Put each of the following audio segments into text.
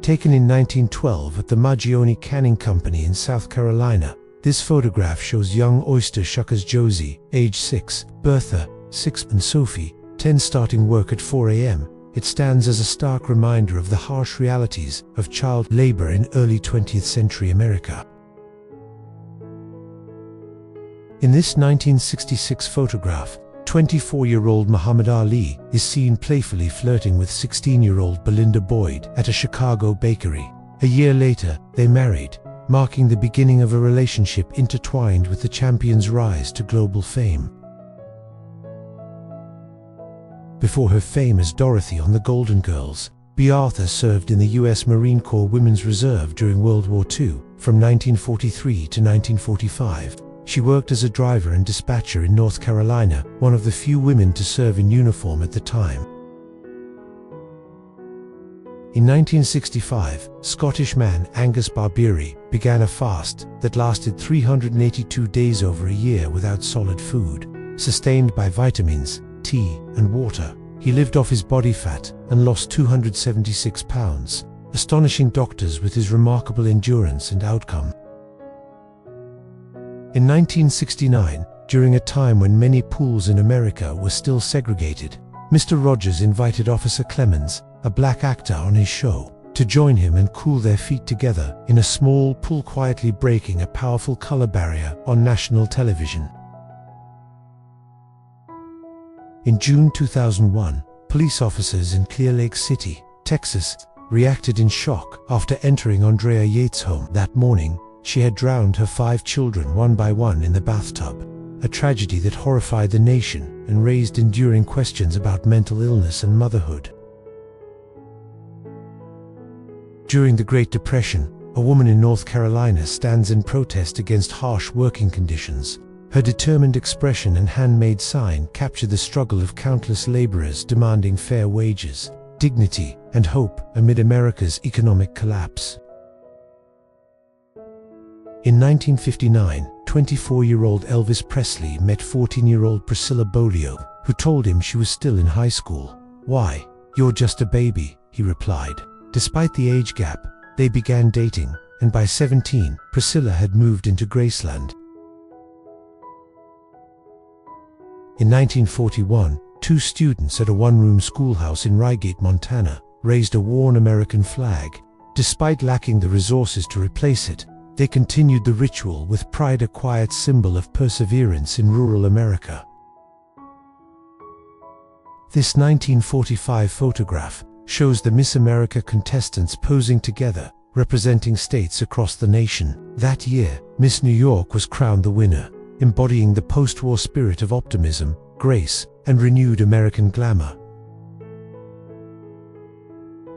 taken in 1912 at the Maggioni Canning Company in South Carolina. This photograph shows young oyster shuckers Josie, age 6, Bertha, 6, and Sophie, 10, starting work at 4 a.m. It stands as a stark reminder of the harsh realities of child labor in early 20th century America. In this 1966 photograph, 24-year-old Muhammad Ali is seen playfully flirting with 16-year-old Belinda Boyd at a Chicago bakery. A year later, they married, marking the beginning of a relationship intertwined with the champion's rise to global fame. Before her fame as Dorothy on The Golden Girls, Bea Arthur served in the U.S. Marine Corps Women's Reserve during World War II, from 1943 to 1945. She worked as a driver and dispatcher in North Carolina, one of the few women to serve in uniform at the time. In 1965, Scottish man Angus Barbieri began a fast that lasted 382 days, over a year, without solid food. Sustained by vitamins, tea, and water, he lived off his body fat and lost 276 pounds, astonishing doctors with his remarkable endurance and outcome. In 1969, during a time when many pools in America were still segregated, Mr. Rogers invited Officer Clemens, a black actor, on his show, to join him and cool their feet together in a small pool, quietly breaking a powerful color barrier on national television. In June 2001, police officers in Clear Lake City, Texas, reacted in shock after entering Andrea Yates' home that morning. She had drowned her 5 children one by one in the bathtub, a tragedy that horrified the nation and raised enduring questions about mental illness and motherhood. During the Great Depression, a woman in North Carolina stands in protest against harsh working conditions. Her determined expression and handmade sign capture the struggle of countless laborers demanding fair wages, dignity, and hope amid America's economic collapse. In 1959, 24-year-old Elvis Presley met 14-year-old Priscilla Beaulieu, who told him she was still in high school. "Why, you're just a baby," he replied. Despite the age gap, they began dating, and by 17, Priscilla had moved into Graceland. In 1941, 2 students at a one-room schoolhouse in Rygate, Montana, raised a worn American flag. Despite lacking the resources to replace it, they continued the ritual with pride, a quiet symbol of perseverance in rural America. This 1945 photograph shows the Miss America contestants posing together, representing states across the nation. That year, Miss New York was crowned the winner, embodying the post-war spirit of optimism, grace, and renewed American glamour.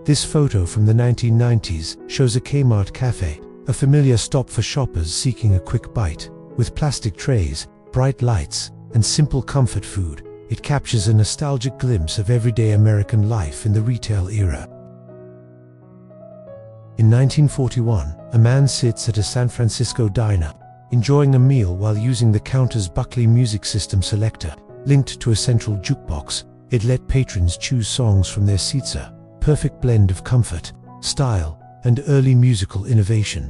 This photo from the 1990s shows a Kmart cafe, a familiar stop for shoppers seeking a quick bite. With plastic trays, bright lights, and simple comfort food, it captures a nostalgic glimpse of everyday American life in the retail era. In 1941, a man sits at a San Francisco diner, enjoying a meal while using the counter's Buckley music system selector. Linked to a central jukebox, it let patrons choose songs from their seats, a perfect blend of comfort, style, and early musical innovation.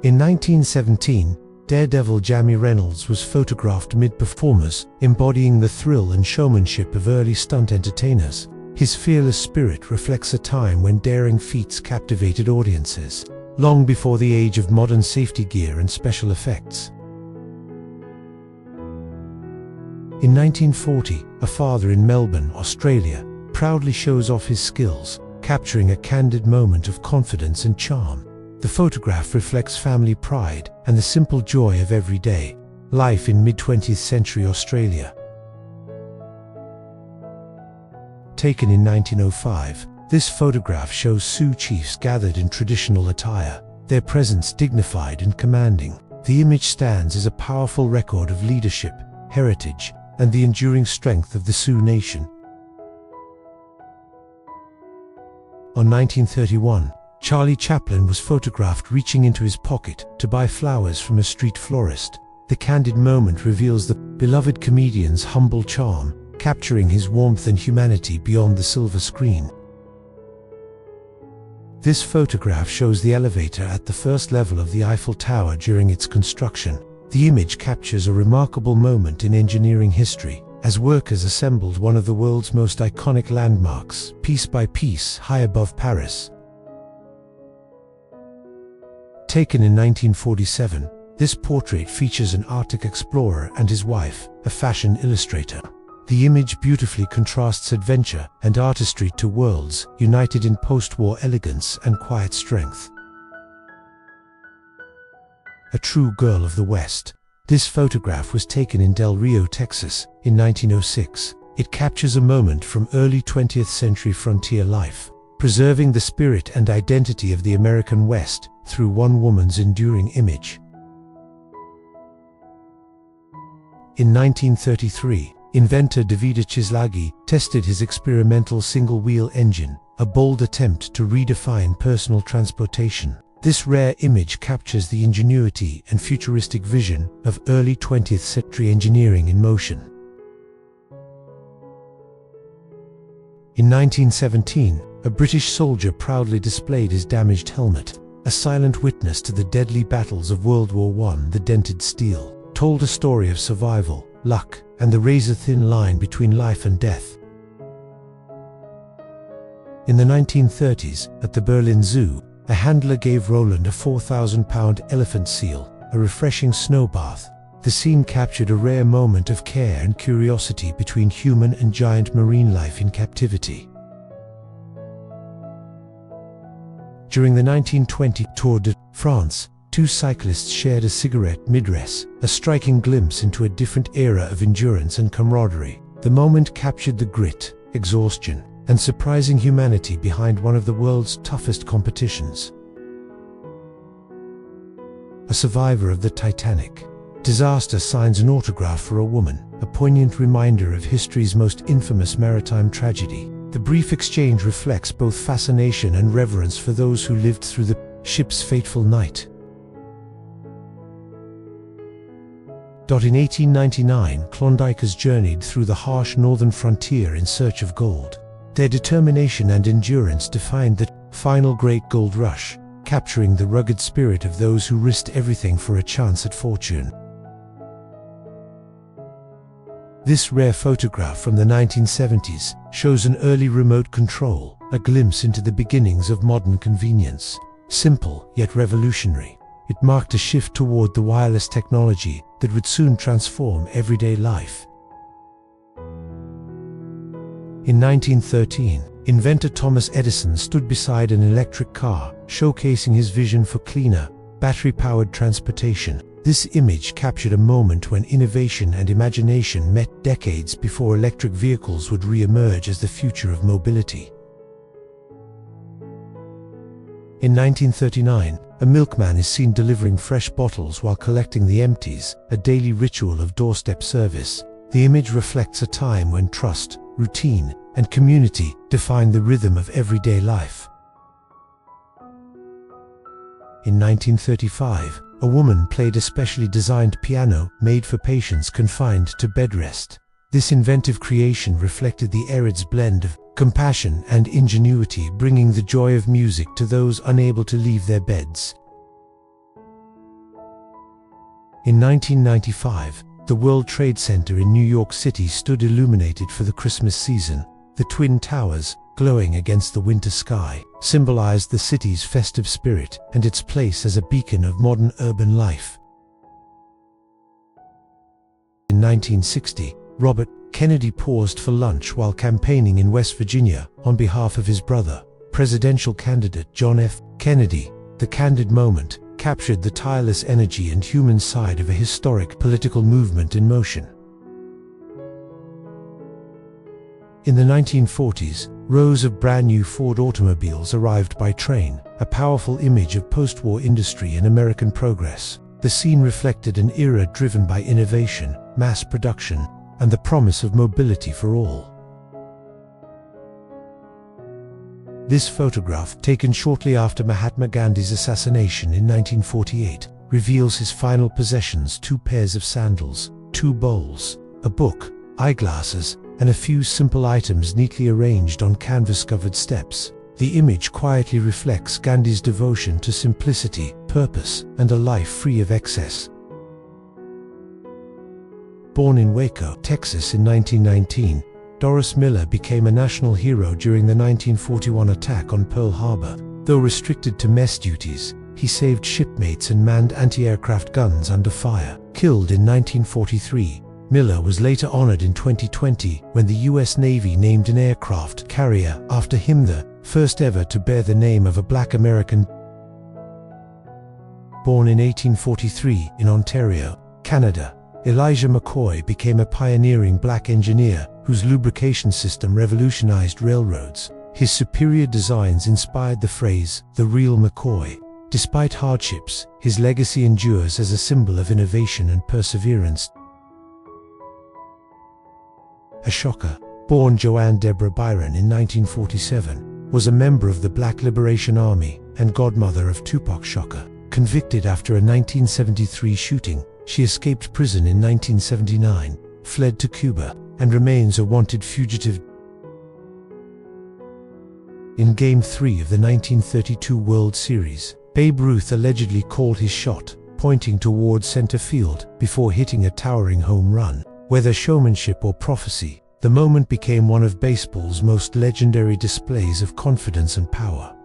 In 1917, Daredevil Jamie Reynolds was photographed mid-performers, embodying the thrill and showmanship of early stunt entertainers. His fearless spirit reflects a time when daring feats captivated audiences, long before the age of modern safety gear and special effects. In 1940, a father in Melbourne, Australia, proudly shows off his skills, capturing a candid moment of confidence and charm. The photograph reflects family pride and the simple joy of everyday life in mid-20th century Australia. Taken in 1905, this photograph shows Sioux chiefs gathered in traditional attire, their presence dignified and commanding. The image stands as a powerful record of leadership, heritage, and the enduring strength of the Sioux nation. On 1931, Charlie Chaplin was photographed reaching into his pocket to buy flowers from a street florist. The candid moment reveals the beloved comedian's humble charm, capturing his warmth and humanity beyond the silver screen. This photograph shows the elevator at the first level of the Eiffel Tower during its construction. The image captures a remarkable moment in engineering history, as workers assembled one of the world's most iconic landmarks, piece by piece, high above Paris. Taken in 1947, this portrait features an Arctic explorer and his wife, a fashion illustrator. The image beautifully contrasts adventure and artistry, two worlds united in post-war elegance and quiet strength. A true girl of the West. This photograph was taken in Del Rio, Texas, in 1906. It captures a moment from early 20th century frontier life, preserving the spirit and identity of the American West through one woman's enduring image. In 1933, inventor David Csikszentmihalyi tested his experimental single-wheel engine, a bold attempt to redefine personal transportation. This rare image captures the ingenuity and futuristic vision of early 20th century engineering in motion. In 1917, a British soldier proudly displayed his damaged helmet. A silent witness to the deadly battles of World War I, the dented steel told a story of survival, luck, and the razor-thin line between life and death. In the 1930s, at the Berlin Zoo, a handler gave Roland a 4,000-pound elephant seal, a refreshing snow bath. The scene captured a rare moment of care and curiosity between human and giant marine life in captivity. During the 1920 Tour de France, two cyclists shared a cigarette mid-race, a striking glimpse into a different era of endurance and camaraderie. The moment captured the grit, exhaustion, and surprising humanity behind one of the world's toughest competitions. A survivor of the Titanic disaster signs an autograph for a woman, a poignant reminder of history's most infamous maritime tragedy. The brief exchange reflects both fascination and reverence for those who lived through the ship's fateful night. In 1899, Klondikers journeyed through the harsh northern frontier in search of gold. Their determination and endurance defined the final great gold rush, capturing the rugged spirit of those who risked everything for a chance at fortune. This rare photograph from the 1970s shows an early remote control, a glimpse into the beginnings of modern convenience. Simple, yet revolutionary, it marked a shift toward the wireless technology that would soon transform everyday life. In 1913, inventor Thomas Edison stood beside an electric car, showcasing his vision for cleaner, battery-powered transportation. This image captured a moment when innovation and imagination met decades before electric vehicles would re-emerge as the future of mobility. In 1939, a milkman is seen delivering fresh bottles while collecting the empties, a daily ritual of doorstep service. The image reflects a time when trust, routine, and community defined the rhythm of everyday life. In 1935, a woman played a specially designed piano made for patients confined to bed rest. This inventive creation reflected the era's blend of compassion and ingenuity, bringing the joy of music to those unable to leave their beds. In 1995, the World Trade Center in New York City stood illuminated for the Christmas season. The Twin Towers, glowing against the winter sky, symbolized the city's festive spirit and its place as a beacon of modern urban life. In 1960, Robert Kennedy paused for lunch while campaigning in West Virginia on behalf of his brother, presidential candidate John F. Kennedy. The candid moment captured the tireless energy and human side of a historic political movement in motion. In the 1940s, rows of brand-new Ford automobiles arrived by train, a powerful image of post-war industry and American progress. The scene reflected an era driven by innovation, mass production, and the promise of mobility for all. This photograph, taken shortly after Mahatma Gandhi's assassination in 1948, reveals his final possessions: 2 pairs of sandals, 2 bowls, a book, eyeglasses, and a few simple items neatly arranged on canvas-covered steps. The image quietly reflects Gandhi's devotion to simplicity, purpose, and a life free of excess. Born in Waco, Texas in 1919, Doris Miller became a national hero during the 1941 attack on Pearl Harbor. Though restricted to mess duties, he saved shipmates and manned anti-aircraft guns under fire. Killed in 1943, Miller was later honored in 2020 when the U.S. Navy named an aircraft carrier after him, the first ever to bear the name of a black American. Born in 1843 in Ontario, Canada, Elijah McCoy became a pioneering black engineer whose lubrication system revolutionized railroads. His superior designs inspired the phrase, "the real McCoy." Despite hardships, his legacy endures as a symbol of innovation and perseverance. Ashoka, born Joanne Deborah Byron in 1947, was a member of the Black Liberation Army and godmother of Tupac Shakur. Convicted after a 1973 shooting, she escaped prison in 1979, fled to Cuba, and remains a wanted fugitive. In Game 3 of the 1932 World Series, Babe Ruth allegedly called his shot, pointing toward center field, before hitting a towering home run. Whether showmanship or prophecy, the moment became one of baseball's most legendary displays of confidence and power.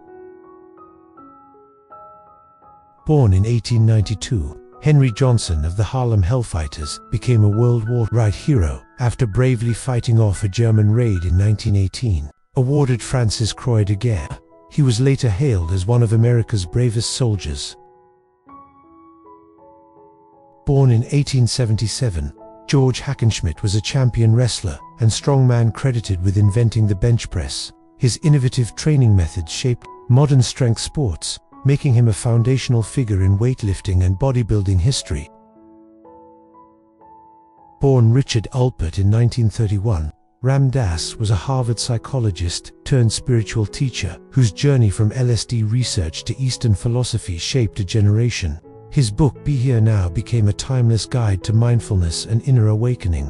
Born in 1892, Henry Johnson of the Harlem Hellfighters became a World War II hero after bravely fighting off a German raid in 1918. Awarded Francis Croix de Guerre, he was later hailed as one of America's bravest soldiers. Born in 1877, George Hackenschmidt was a champion wrestler and strongman credited with inventing the bench press. His innovative training methods shaped modern strength sports, making him a foundational figure in weightlifting and bodybuilding history. Born Richard Alpert in 1931, Ram Dass was a Harvard psychologist turned spiritual teacher whose journey from LSD research to Eastern philosophy shaped a generation. His book Be Here Now became a timeless guide to mindfulness and inner awakening.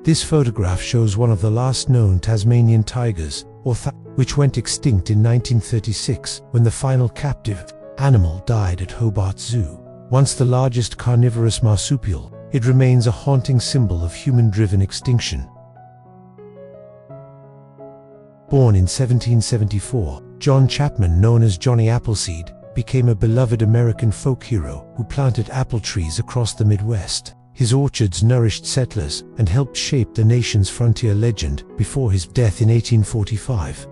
This photograph shows one of the last known Tasmanian tigers, which went extinct in 1936 when the final captive animal died at Hobart Zoo. Once the largest carnivorous marsupial, it remains a haunting symbol of human-driven extinction. Born in 1774, John Chapman, known as Johnny Appleseed, became a beloved American folk hero who planted apple trees across the Midwest. His orchards nourished settlers and helped shape the nation's frontier legend before his death in 1845.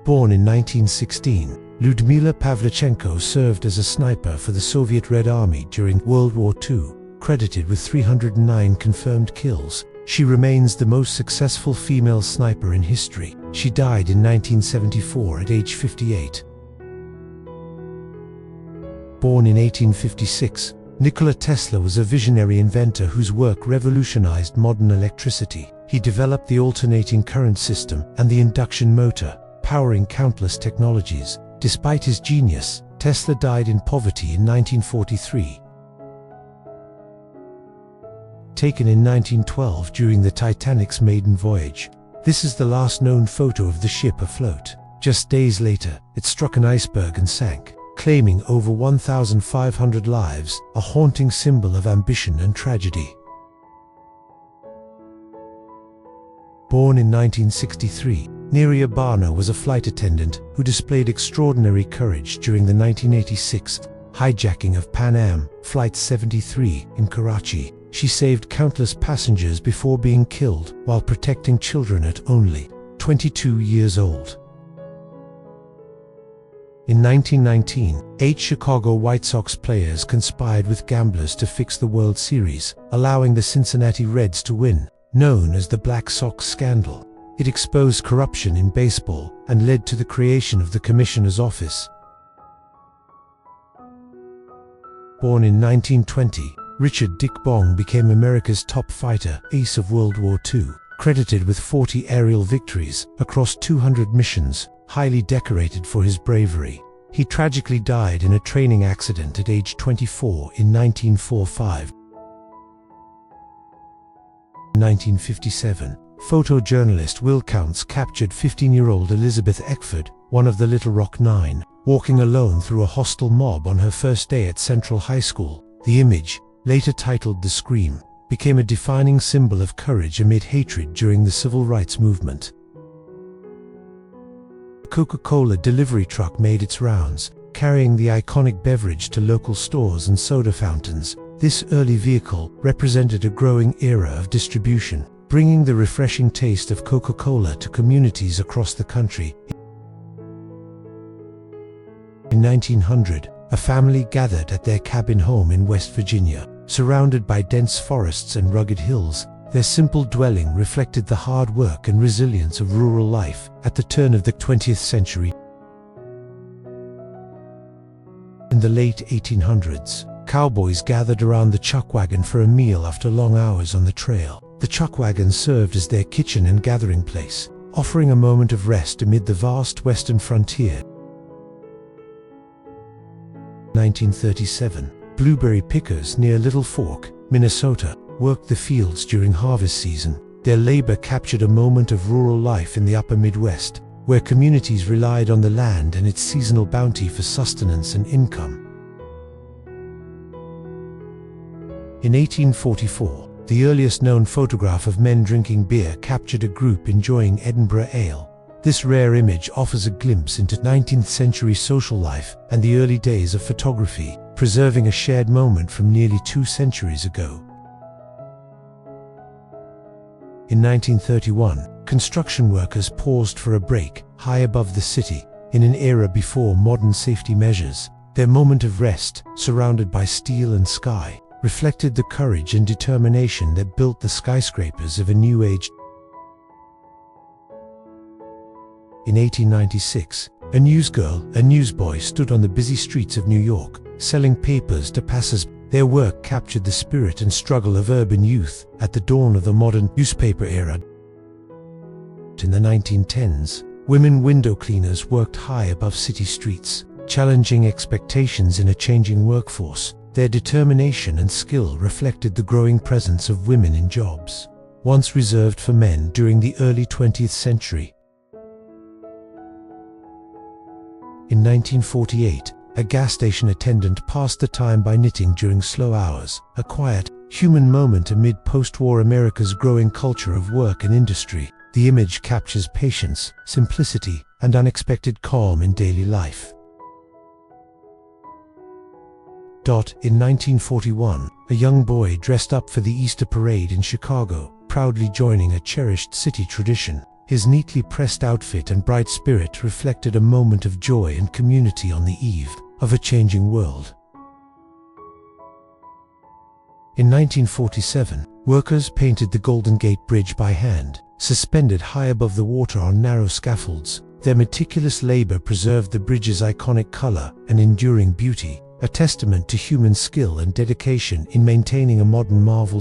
Born in 1916, Lyudmila Pavlichenko served as a sniper for the Soviet Red Army during World War II, credited with 309 confirmed kills. She remains the most successful female sniper in history. She died in 1974 at age 58. Born in 1856, Nikola Tesla was a visionary inventor whose work revolutionized modern electricity. He developed the alternating current system and the induction motor, powering countless technologies. Despite his genius, Tesla died in poverty in 1943. Taken in 1912 during the Titanic's maiden voyage, this is the last known photo of the ship afloat. Just days later, it struck an iceberg and sank, claiming over 1,500 lives, a haunting symbol of ambition and tragedy. Born in 1963, Neria Barna was a flight attendant who displayed extraordinary courage during the 1986 hijacking of Pan Am Flight 73 in Karachi. She saved countless passengers before being killed while protecting children at only 22 years old. In 1919, 8 Chicago White Sox players conspired with gamblers to fix the World Series, allowing the Cincinnati Reds to win, known as the Black Sox Scandal. It exposed corruption in baseball and led to the creation of the Commissioner's Office. Born in 1920, Richard Dick Bong became America's top fighter, ace of World War II, credited with 40 aerial victories across 200 missions, highly decorated for his bravery. He tragically died in a training accident at age 24 in 1945. In 1957, photojournalist Will Counts captured 15-year-old Elizabeth Eckford, one of the Little Rock Nine, walking alone through a hostile mob on her first day at Central High School. The image, later titled The Scream, became a defining symbol of courage amid hatred during the civil rights movement. A Coca-Cola delivery truck made its rounds, carrying the iconic beverage to local stores and soda fountains. This early vehicle represented a growing era of distribution, bringing the refreshing taste of Coca-Cola to communities across the country. In 1900, a family gathered at their cabin home in West Virginia. Surrounded by dense forests and rugged hills, their simple dwelling reflected the hard work and resilience of rural life at the turn of the 20th century. In the late 1800s, cowboys gathered around the chuck wagon for a meal after long hours on the trail. The chuck wagon served as their kitchen and gathering place, offering a moment of rest amid the vast western frontier. 1937, blueberry pickers near Little Fork, Minnesota, worked the fields during harvest season. Their labor captured a moment of rural life in the upper Midwest, where communities relied on the land and its seasonal bounty for sustenance and income. In 1844, the earliest known photograph of men drinking beer captured a group enjoying Edinburgh ale. This rare image offers a glimpse into 19th century social life and the early days of photography, preserving a shared moment from nearly 2 centuries ago. In 1931, construction workers paused for a break high above the city. In an era before modern safety measures, their moment of rest, surrounded by steel and sky, reflected the courage and determination that built the skyscrapers of a new age. In 1896, a newsgirl, a newsboy stood on the busy streets of New York, selling papers to passers. Their work captured the spirit and struggle of urban youth at the dawn of the modern newspaper era. In the 1910s, women window cleaners worked high above city streets, challenging expectations in a changing workforce. Their determination and skill reflected the growing presence of women in jobs once reserved for men during the early 20th century. In 1948, a gas station attendant passed the time by knitting during slow hours, a quiet, human moment amid post-war America's growing culture of work and industry. The image captures patience, simplicity, and unexpected calm in daily life. In 1941, a young boy dressed up for the Easter parade in Chicago, proudly joining a cherished city tradition. His neatly pressed outfit and bright spirit reflected a moment of joy and community on the eve of a changing world. In 1947, workers painted the Golden Gate Bridge by hand, suspended high above the water on narrow scaffolds. Their meticulous labor preserved the bridge's iconic color and enduring beauty, a testament to human skill and dedication in maintaining a modern marvel.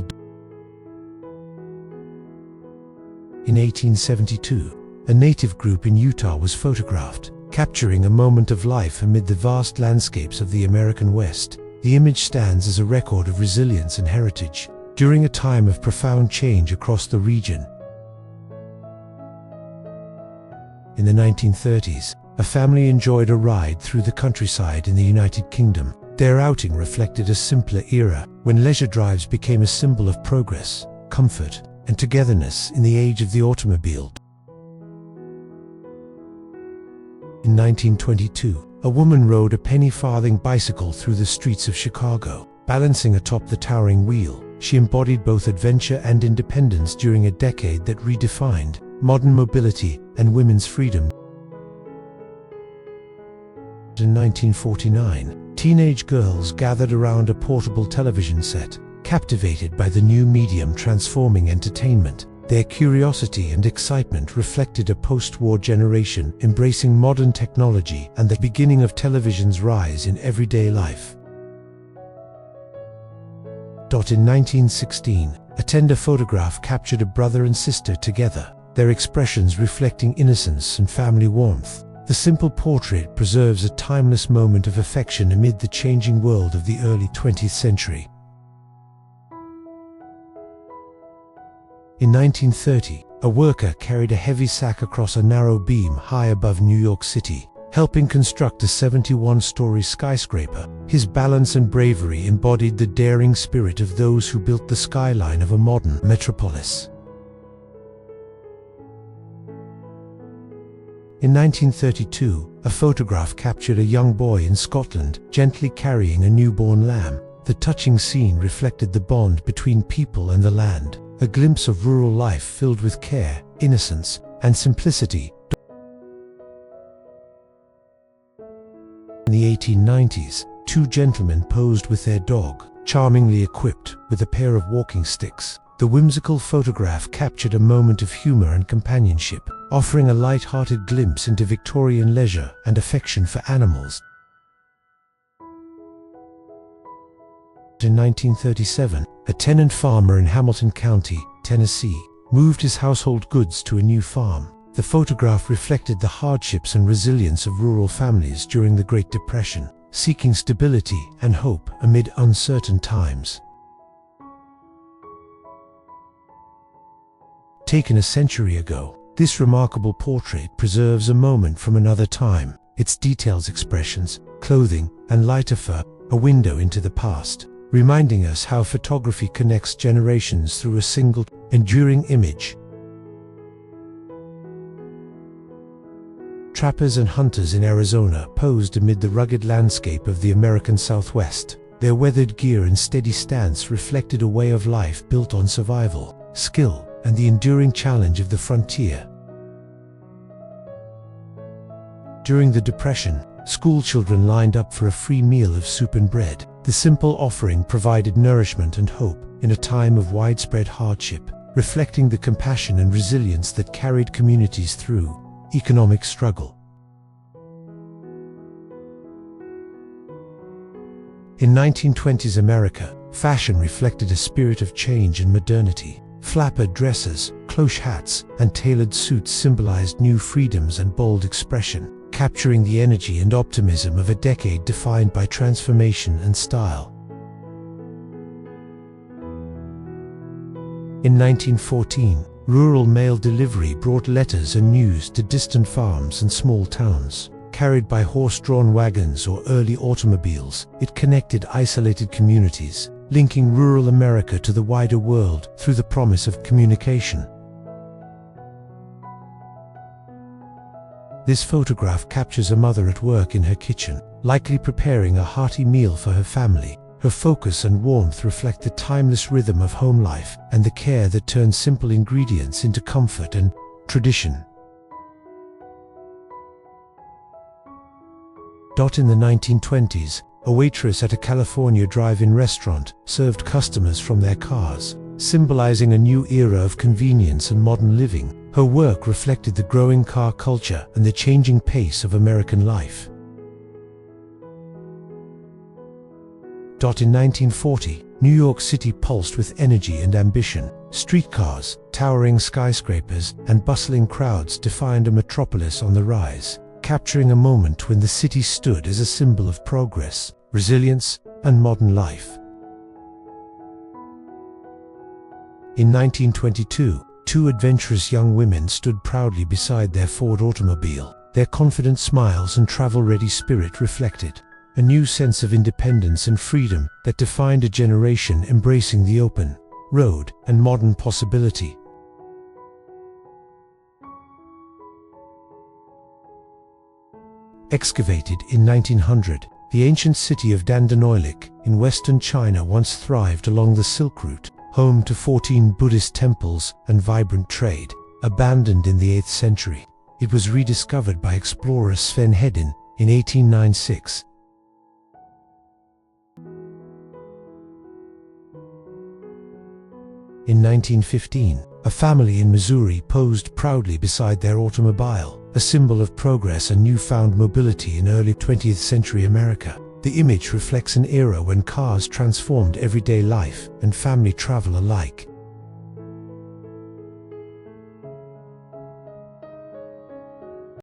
In 1872, a native group in Utah was photographed, capturing a moment of life amid the vast landscapes of the American West. The image stands as a record of resilience and heritage during a time of profound change across the region. In the 1930s, a family enjoyed a ride through the countryside in the United Kingdom. Their outing reflected a simpler era, when leisure drives became a symbol of progress, comfort, and togetherness in the age of the automobile. In 1922, a woman rode a penny-farthing bicycle through the streets of Chicago. Balancing atop the towering wheel, she embodied both adventure and independence during a decade that redefined modern mobility and women's freedom. In 1949, teenage girls gathered around a portable television set, captivated by the new medium transforming entertainment. Their curiosity and excitement reflected a post-war generation embracing modern technology and the beginning of television's rise in everyday life. In 1916, a tender photograph captured a brother and sister together, their expressions reflecting innocence and family warmth. The simple portrait preserves a timeless moment of affection amid the changing world of the early 20th century. In 1930, A worker carried a heavy sack across a narrow beam high above New York City, helping construct a 71-story skyscraper. His balance and bravery embodied the daring spirit of those who built the skyline of a modern metropolis. In 1932, a photograph captured a young boy in Scotland gently carrying a newborn lamb. The touching scene reflected the bond between people and the land, a glimpse of rural life filled with care, innocence, and simplicity. In the 1890s, two gentlemen posed with their dog, charmingly equipped with a pair of walking sticks. The whimsical photograph captured a moment of humor and companionship, offering a light-hearted glimpse into Victorian leisure and affection for animals. In 1937, a tenant farmer in Hamilton County, Tennessee, moved his household goods to a new farm. The photograph reflected the hardships and resilience of rural families during the Great Depression, seeking stability and hope amid uncertain times. Taken a century ago, this remarkable portrait preserves a moment from another time, its details, expressions, clothing, and lighter fur, a window into the past, reminding us how photography connects generations through a single, enduring image. Trappers and hunters in Arizona posed amid the rugged landscape of the American Southwest. Their weathered gear and steady stance reflected a way of life built on survival, skill, and the enduring challenge of the frontier. During the Depression, schoolchildren lined up for a free meal of soup and bread. The simple offering provided nourishment and hope in a time of widespread hardship, reflecting the compassion and resilience that carried communities through economic struggle. In 1920s America, fashion reflected a spirit of change and modernity. Flapper dresses, cloche hats, and tailored suits symbolized new freedoms and bold expression, capturing the energy and optimism of a decade defined by transformation and style. In 1914, rural mail delivery brought letters and news to distant farms and small towns. Carried by horse-drawn wagons or early automobiles, it connected isolated communities, linking rural America to the wider world through the promise of communication. This photograph captures a mother at work in her kitchen, likely preparing a hearty meal for her family. Her focus and warmth reflect the timeless rhythm of home life and the care that turns simple ingredients into comfort and tradition. In the 1920s, a waitress at a California drive-in restaurant served customers from their cars, symbolizing a new era of convenience and modern living. Her work reflected the growing car culture and the changing pace of American life. In 1940, New York City pulsed with energy and ambition. Streetcars, towering skyscrapers, and bustling crowds defined a metropolis on the rise, capturing a moment when the city stood as a symbol of progress, resilience, and modern life. In 1922, two adventurous young women stood proudly beside their Ford automobile. Their confident smiles and travel-ready spirit reflected a new sense of independence and freedom that defined a generation embracing the open road and modern possibility. Excavated in 1900, the ancient city of Dandanoilik in western China once thrived along the Silk Route, home to 14 Buddhist temples and vibrant trade. Abandoned in the 8th century, it was rediscovered by explorer Sven Hedin in 1896. In 1915, a family in Missouri posed proudly beside their automobile, a symbol of progress and newfound mobility in early 20th century America. The image reflects an era when cars transformed everyday life and family travel alike,